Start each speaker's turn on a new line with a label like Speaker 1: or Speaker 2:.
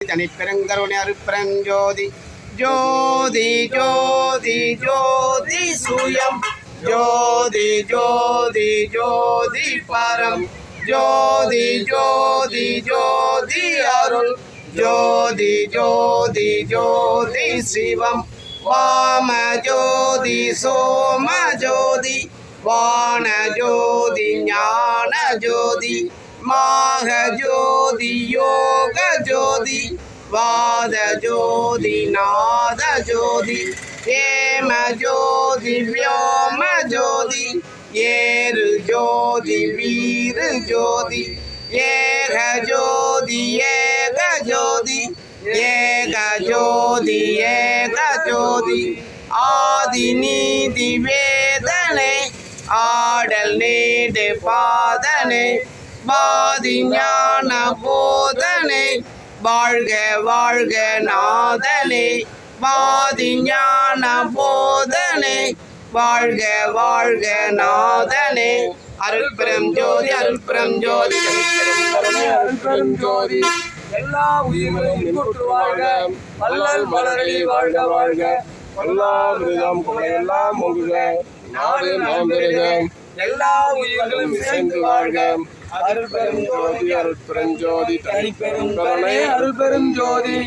Speaker 1: தனிப்பெருங்கருணை அருட்பெருஞ்சோதி ஜோதி ஜோதி ஜோதி சுயம் ஜோதி ஜோதி ஜோதி பரம் ஜோதி ஜோதி ஜோதி அருள் ஜோதி ஜோதி ஜோதி சிவம் வாம ஜோதி சோம ஜோதி வான ஜோதி ஞான ஜோதி மாக ஜோதி யோக ஜோதி வாத ஜோதி நாத ஜோதி ஏம ஜோதி வியோம ஜோதி ஏறு ஜோதி வீரு ஜோதி ஏக ஜோதி ஏக ஜோதி ஏக ஜோதி ஏக ஜோதி ஆதி நீதி வேதனை ஆடல் நீடு பாதனை பாதி ஞான போதனை வாழ்க வாழ்க நாதனே பாதி ஞான போதனை வாழ்க வாழ்க நாதனே அருள்பெரும் ஜோதி அருள்பெரும் ஜோதி
Speaker 2: அருள்பெரும் ஜோதி எல்லா உயிர்களும் இன்புற்று வாழ்க வள்ளல் மலரடி வாழ்க வாழ்க எல்லா மிருகம் எல்லாம் ஒங்குக நாடு நலம் பெறுக எல்லா உயிர்களும் இணைந்து வாழ்க அருள்பெரும் ஜோதி அருள்பெரும் ஜோதி தனிப்பெரும் கருணை அருள்பெரும் ஜோதி